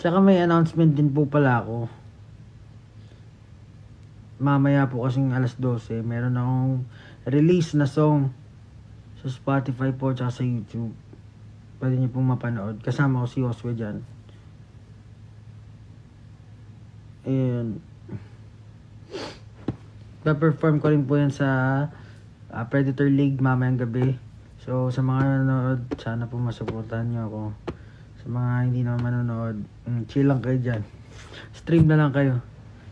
Tsaka may announcement din po pala ako. Mamaya po kasing alas 12, meron akong release na song sa Spotify po tsaka sa YouTube. Pwede niyo pong mapanood. Kasama ko si Oswe dyan. Ayun. Pa-perform ko rin po yan sa Predator League mamayang gabi. So sa mga nanonood, sana po masuportahan niyo ako. Sa mga hindi naman manonood, chill lang kayo dyan. Stream na lang kayo.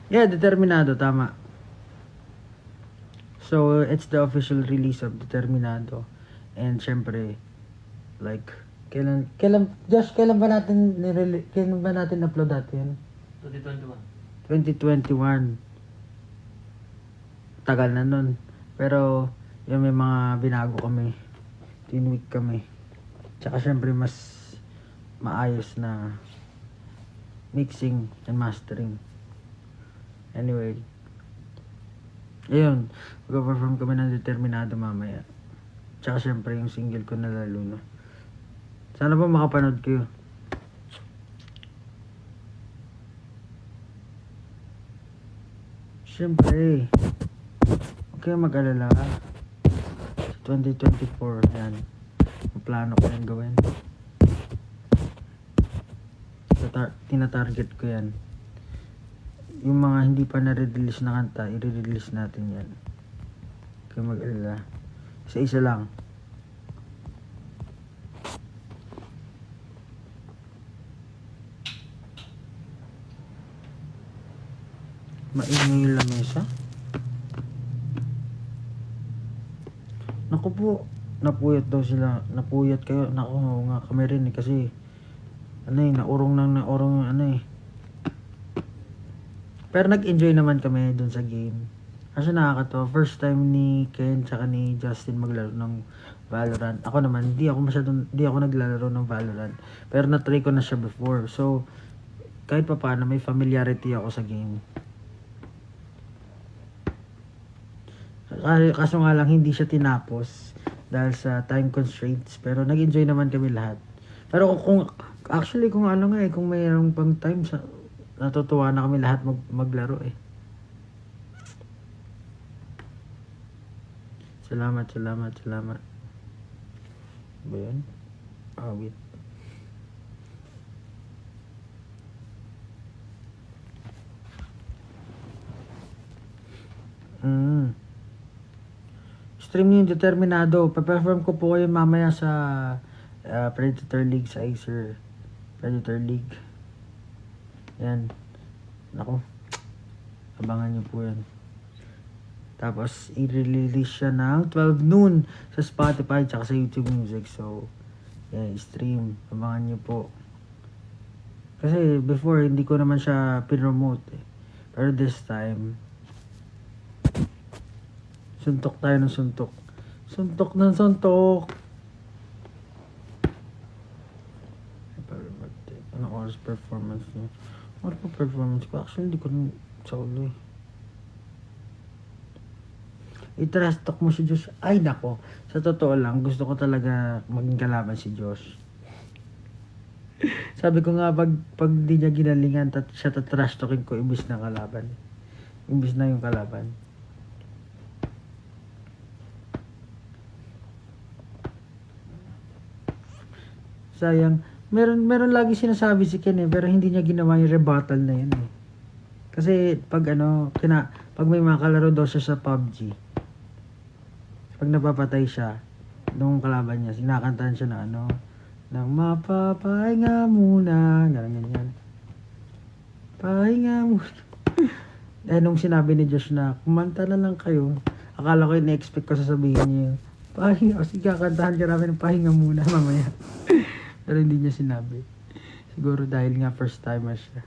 Yeah, Determinado, tama. So, it's the official release of Determinado. And syempre, like, Josh, kailan ba natin upload natin? 2021. Tagal na nun. Pero, yung may mga binago kami. Tinweak kami. Tsaka syempre, mas maayos na mixing and mastering. Anyway, ayun, mag-perform kami ng Determinado mamaya. Tsaka syempre yung single ko na lalo na. Sana po makapanood kayo. Syempre, huwag kayo mag-alala. 2024, yan. Yung plano ko yan gawin. Tina-target ko yan. Yung mga hindi pa na-release na kanta, i-release natin yan. Kaya mag-alala. Isa-isa lang. Maingay yung lamesa. Naku po, napuyat daw sila. Napuyat kayo. Naku nga kami rin eh, kasi naurong Pero nag-enjoy naman kami dun sa game. Kasi nakakatawa, first time ni Ken tsaka ni Justin maglaro ng Valorant. Ako naman, hindi ako naglalaro ng Valorant. Pero na-try ko na siya before. So, kahit pa paano, may familiarity ako sa game. Kaso nga lang, hindi siya tinapos dahil sa time constraints. Pero nag-enjoy naman kami lahat. Pero kung mayroong pang time, natutuwa na kami lahat maglaro eh. Salamat. Ba yun? Wait. Stream niyo yung Determinado. Pa-perform ko po kayo mamaya sa Predator League sa Acer. Predator League. Yan. Naku. Abangan niyo po yan. Tapos, i-release siya ng 12 noon sa Spotify tsaka sa YouTube Music. So, yan, stream. Abangan niyo po. Kasi before, hindi ko naman siya pinromote eh. Pero this time, suntok tayo ng suntok. Suntok ng suntok. Anong oras performance niya? Ano pa performance ko? Actually, hindi ko sa ulo eh. I-trust talk mo si Josh. Ay, nako. Sa totoo lang, gusto ko talaga maging kalaban si Josh. Sabi ko nga, pag di niya ginalingan, siya tatrash talking ko, imbis na kalaban. Imbis na yung kalaban. Sayang. Meron lagi sinasabi si Ken eh, pero hindi niya ginawa yung rebuttal na yun eh. Kasi pag may mga kalaro daw siya sa PUBG, pag napapatay siya, nung kalaban niya, sinakantahan siya na nang mapapahinga muna, ganyan. Pahinga muna. Nung sinabi ni Josh na, kumanta na lang kayo, akala ko in-expect ko sasabihin niya, pahinga, kasi kakantahan ka namin ng pahinga muna mamaya. Pero hindi niya sinabi. Siguro dahil nga first timer siya.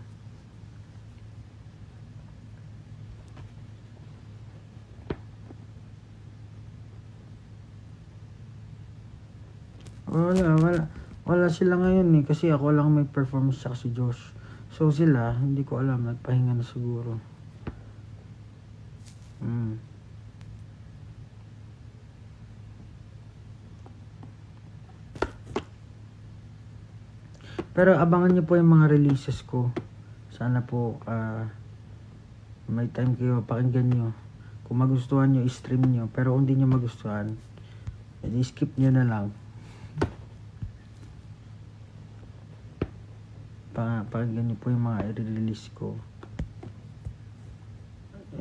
Wala sila ngayon eh. Kasi ako lang may performance sa si Josh. So sila, hindi ko alam. Nagpahinga na siguro. Pero abangan nyo po yung mga releases ko. Sana po may time kayo, pakinggan nyo. Kung magustuhan nyo, i-stream nyo. Pero kung di nyo magustuhan, edi skip nyo na lang. Pakinggan nyo po yung mga i-release ko.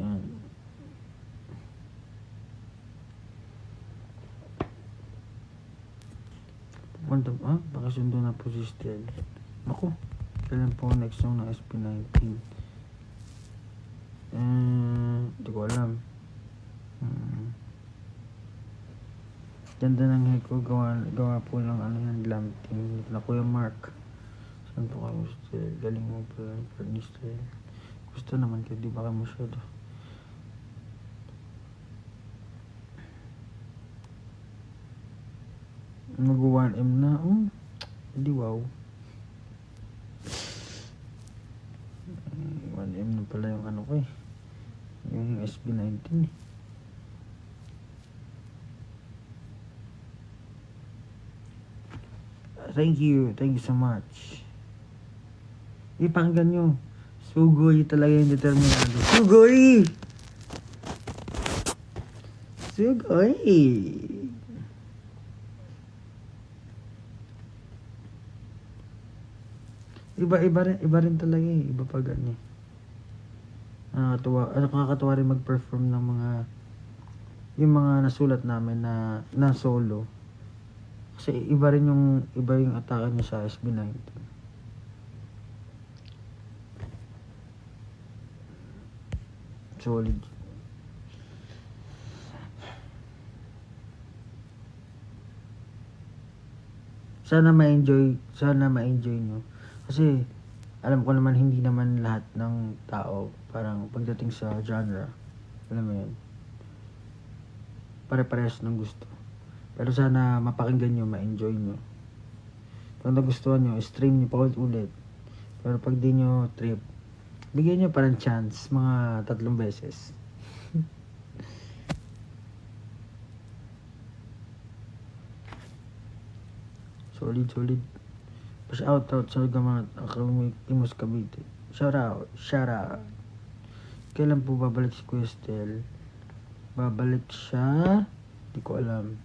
Ayan. Pakasundo na po si Stel. Ako, kailan po next song ng SB19? Hindi ko alam. Ganda ng hair ko, gawa po lang ano yan, glam team na Kuya Mark. Saan po kayo, Stel? Galing mo po yan, Fernie Stel. Gusto naman kayo, di ba kayo masyado? Mag-1M na, hindi wow. 1M na pala yung ano ko eh. Yung SB19 eh. Thank you so much. Ipakinggan nyo. Sugoy talaga yung determinado. Sugoy! Sugoy! Iba rin talaga eh. Iba pa gani. Nakakatuwa rin mag-perform ng yung mga nasulat namin na solo. Kasi iba yung atake niya sa SB19. Solid. Sana ma-enjoy nyo. Kasi alam ko naman hindi naman lahat ng tao parang pagdating sa genre, alam mo yun, pare-parehas ng gusto. Pero sana mapakinggan nyo, ma-enjoy nyo. Pag nagustuhan nyo, stream nyo pa ulit. Pero pag di nyo trip, bigyan nyo parang chance, mga 3 beses. Solid. Shout out sa Gamat, Kimos Cavite. Shout out. Kailan po babalik si Kuya Stel? Babalik siya, di ko alam.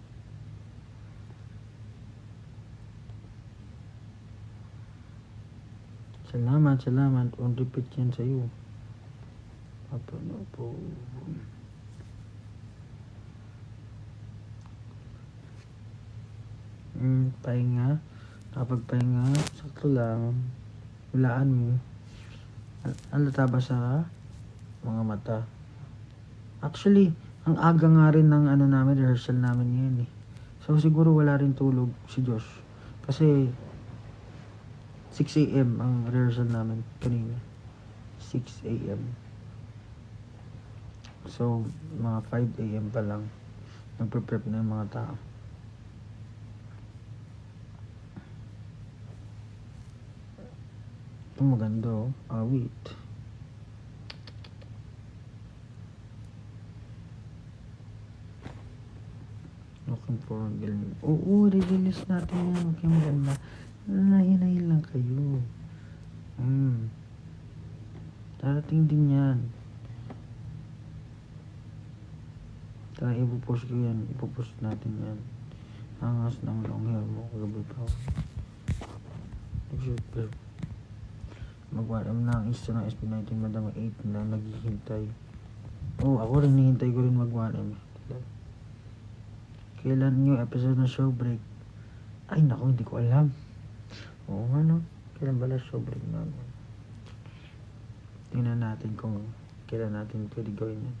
Salamat. On repeat yan sa'yo. Papano po. Pahinga. Kapag pahinga, sakto lang. Hulaan mo. Halata ba sa mga mata? Actually, ang aga nga rin ng rehearsal namin ngayon eh. So siguro wala rin tulog si Josh. Kasi 6 AM ang rehearsal namin kanina. 6 AM. So, mga 5 AM pa lang. Nagpe-prep na yung mga tao. Ito maganda oh. Awit. Looking for a girl. Oo, release natin yan. Okay, maganda. Nahinahin lang kayo. Darating din yan. Tara, ipopost ko yan. Ipopost natin yan. Angas ng long hair mo. Gabi pa ako. Nag-shoot pero mag-1M na ang isa ng SB19 madama 8 na naghihintay. Ako rin hihintay ko rin mag-1M. Kailan yung episode ng show break? Ay naku, hindi ko alam. Kailan ba show break namin? Tingnan natin kung kailan natin pwede gawin yan.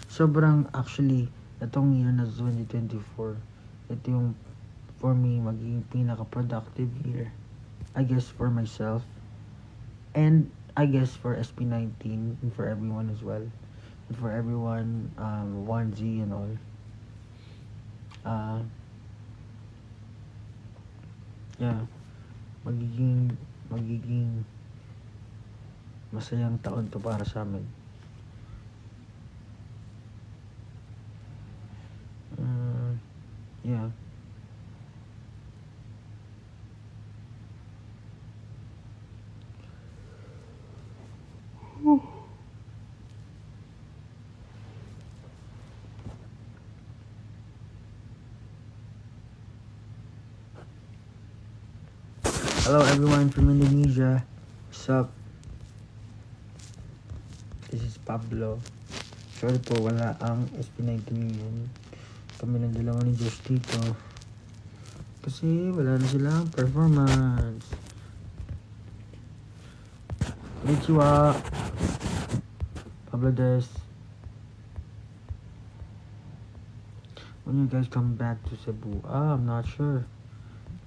Sobrang actually, itong year na 2024, ito yung for me, magiging pinaka-productive year. I guess for myself. And I guess for SB19 and for everyone as well. And for everyone, 1Z and all. Yeah. Magiging masayang taon to para sa amin. Yeah. Hello everyone from Indonesia. What's up? This is Pablo. Sorry po, wala ang SB19 yun. Kami ng dalawa ni Josh dito. Kasi wala na silang performance. Konnichiwa. Pablo Des. When you guys come back to Cebu? I'm not sure.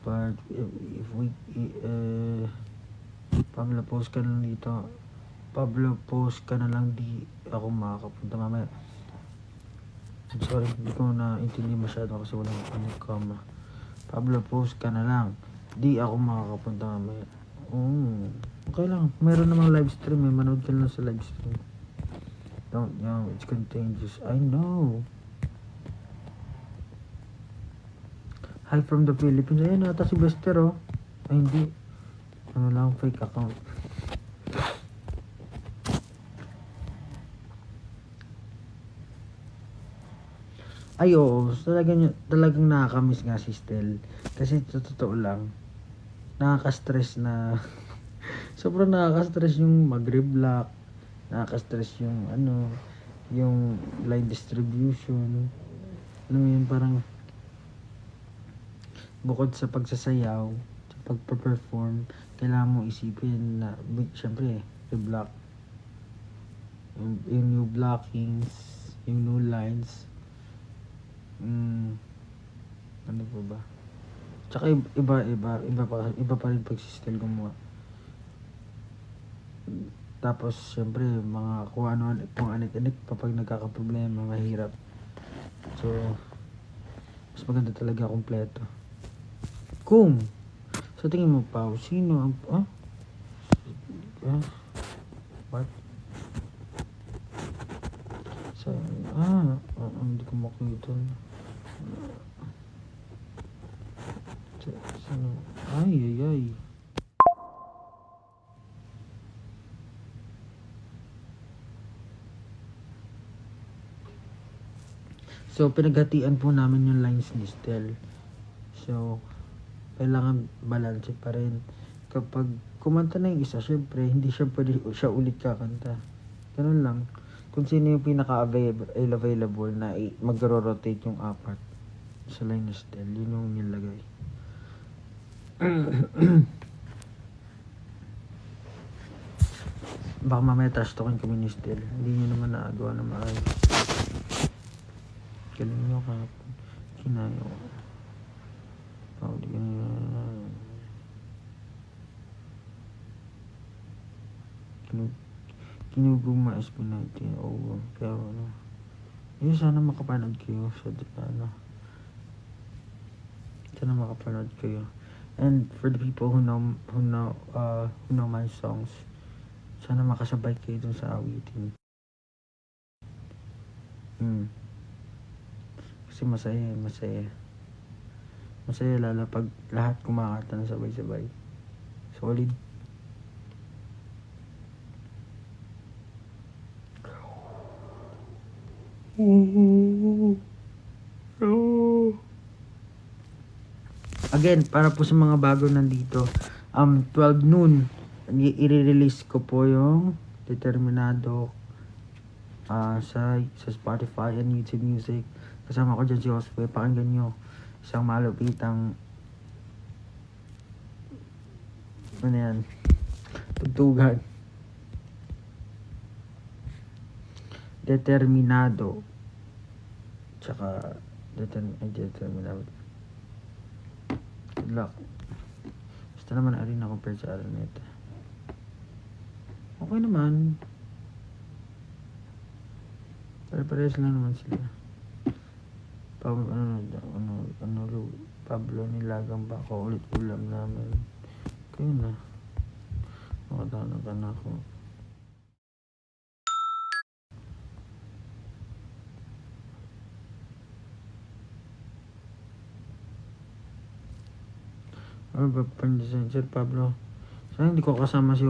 But if we... Pablo, post ka lang dito. Pablo, post ka na lang, di ako makakapunta mamaya. I'm sorry, hindi ko naintindi masyado kasi walang camera. Pablo, post ka na lang, di ako makakapunta mamaya. Okay lang, meron namang live stream eh, manood ka lang sa live stream. Don't know, it's contagious. I know. Hi from the Philippines. Ayun ata si Bester oh. Ay hindi, ano lang, fake account. Ay oo, talagang nakakamiss nga si Stel. Kasi totoo lang, nakaka-stress na sobrang nakaka-stress yung mag-reblock, nakaka-stress yung yung line distribution. Alam mo yun, parang bukod sa pagsasayaw, sa pagpa-perform, kailangan mo isipin na syempre, reblock, yung new blockings, yung new lines. Ano po ba? Tsaka iba pa rin pag si Stel gumawa. Tapos syempre mga kung anik-anik kapag nagkakaproblema, mahirap. So mas maganda talaga kompleto. Kung sa tingin mo pa, sino ang what? So, hindi ko makita. Sino? Ay. So, pinaghatian po namin yung lines ni Stel. So, kailangan balance pa rin. Kapag kumanta na yung isa, syempre, hindi siya pwede siya ulit kakanta. Ganun lang. Kung sino yung pinaka-available na mag-rotate yung apat sa line ni Stel, yun yung nilagay. Baka mamaya trash talkin kami ni Stel. Hindi nyo naman naagawa na maayos. Galing nyo kahapon. Kinayo. Kinugong ma SB19. Oo. Pero yun, sana makapanood kayo sa sana makapanood kayo. And for the people who know my songs, sana makasabay kayo dun sa awitin. Kasi masaya lalo pag lahat kumakanta ng sabay-sabay. Solid. Again, para po sa mga bago nandito, 12 noon, i-release ko po yung Determinado sa Spotify and YouTube Music. Kasama ko dyan si Josue. Pakinggan nyo. Isang malupitang tugtugan. Determinado. Tsaka Determinado. Good luck. Basta naman Arena compared sa Araneta. Okay naman. Pare-pares lang naman sila. Pablo nilagang bako ulit ulam namin. Kaya na. Makatanaw ka na ako. Ano ba pandesign, Sir Pablo? Sayang hindi ko kasama si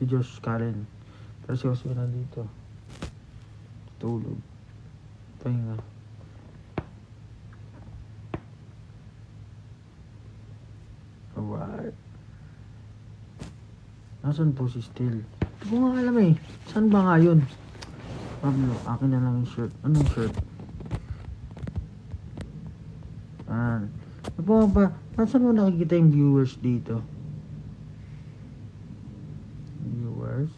Josh Karen. Pero si Jose nandito. Tulog. Pahinga. Alright. Nasaan po si Steel? Hindi ko nga alam eh. Saan ba nga yun? Pablo, akin na lang yung shirt. Anong shirt? Ano ba? Saan mo nakikita yung viewers dito? Viewers?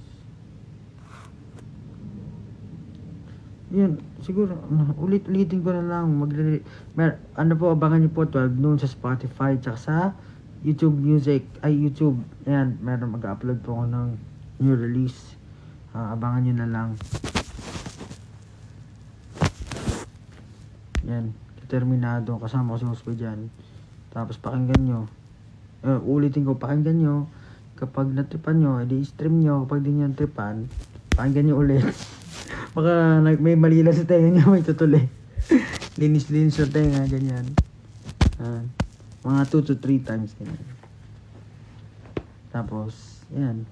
Yun, siguro, ulit-ulitin ko na lang. Ano po, abangan niyo po 12 noon sa Spotify tsaka sa YouTube Music. YouTube. Ayan, meron mag-upload po ako ng new release. Abangan niyo na lang. Yan, determinado. Kasama ko si Josue dyan. Tapos pakinggan nyo. Ulitin ko, pakinggan nyo. Kapag natripan nyo, edi stream nyo. Kapag di nyo natripan, pakinggan nyo ulit. Baka may mali lang sa tenga nyo, may tutuloy. Linis-linis sa tenga, ganyan. Mga 2 to 3 times. Ganyan. Tapos, yan.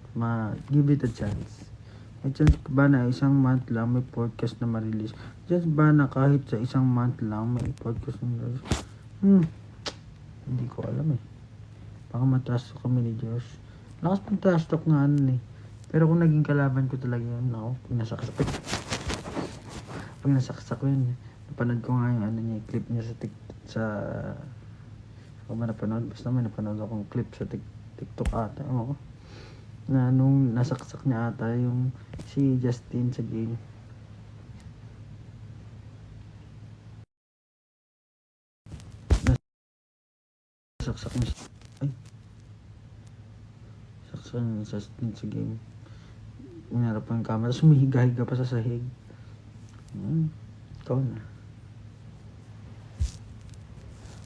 Give it a chance. May chance ba na isang month lang may podcast na ma-release? Chance ba na kahit sa isang month lang may podcast na ma-release? Hindi ko alam eh. Baka matrash talk kami ni Josh. Lakas pang trash talk nga eh. Pero kung naging kalaban ko talaga yun, ako, pag nasaksak ko yun, napanood ko nga yung niya, clip niya sa ako ba napanood? Basta may napanood akong clip sa TikTok ata. Ako. Na nung nasaksak niya ata yung si Justin sa game. Saksak niya. Saksak niya sa game. Inarap pa yung camera. Tapos humihiga-higa pa sa sahig. Ikaw na.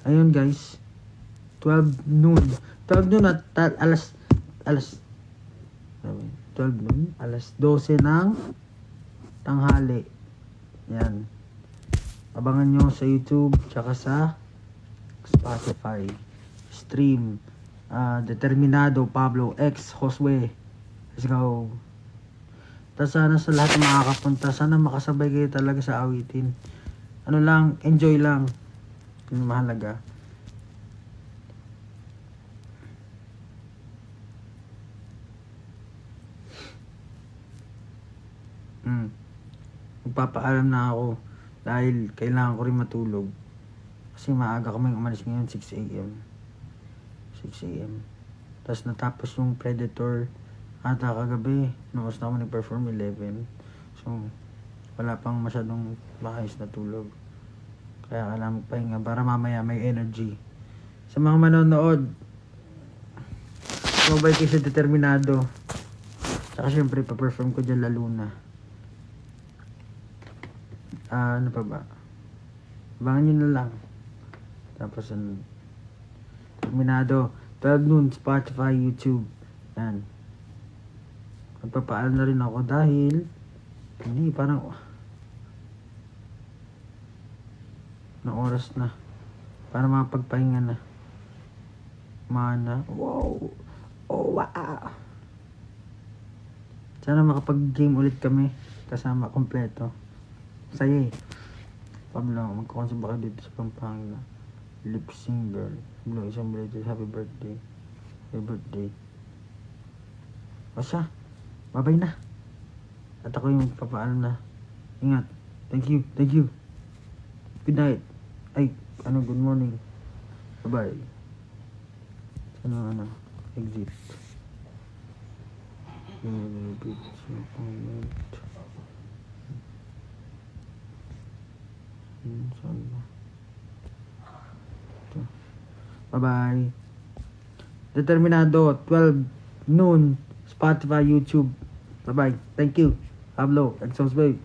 Ayun guys. 12 noon. 12 noon at alas 12 noon. Alas 12 ng tanghali. Yan. Abangan nyo sa YouTube tsaka sa Spotify. Stream. Determinado Pablo X Josue. Let's go. Tapos sana sa lahat ng makakapunta, sana makasabay kayo talaga sa awitin. Ano lang, enjoy lang. Yun mahalaga. Magpapaalam na ako dahil kailangan ko rin matulog. Kasi maaga kaming umalis ngayon, 6 a.m. Tapos natapos yung Predator ata kagabi. Nawas na ako nag-perform 11. So, wala pang masyadong maayos na tulog. Kaya kailangan magpahinga para mamaya may energy. Sa mga manonood, mabay kayo sa determinado. Saka syempre, pa-perform ko dyan lalo na. Ano pa ba? Abangan nyo na lang. Tapos, Determinado, 12 noon, Spotify, YouTube. Yan. Magpapaalam na rin ako dahil hindi, parang na oras na para mapagpahinga na. Mana. Wow. Oh, wow. Sana makapag-game ulit kami kasama kompleto. Saya eh. Pablo, magkakonsum ba kayo dito sa Pampanga? Lip sync girl. Pablo, isang belated happy birthday. Happy birthday. Basta, babay na. At ako yung papaalam na. Ingat. Thank you. Good night. Good morning. Bye-bye. Exit. Bye-bye. Determinado, 12 noon, Spotify, YouTube. Bye-bye. Thank you. Pablo, Exos Babe.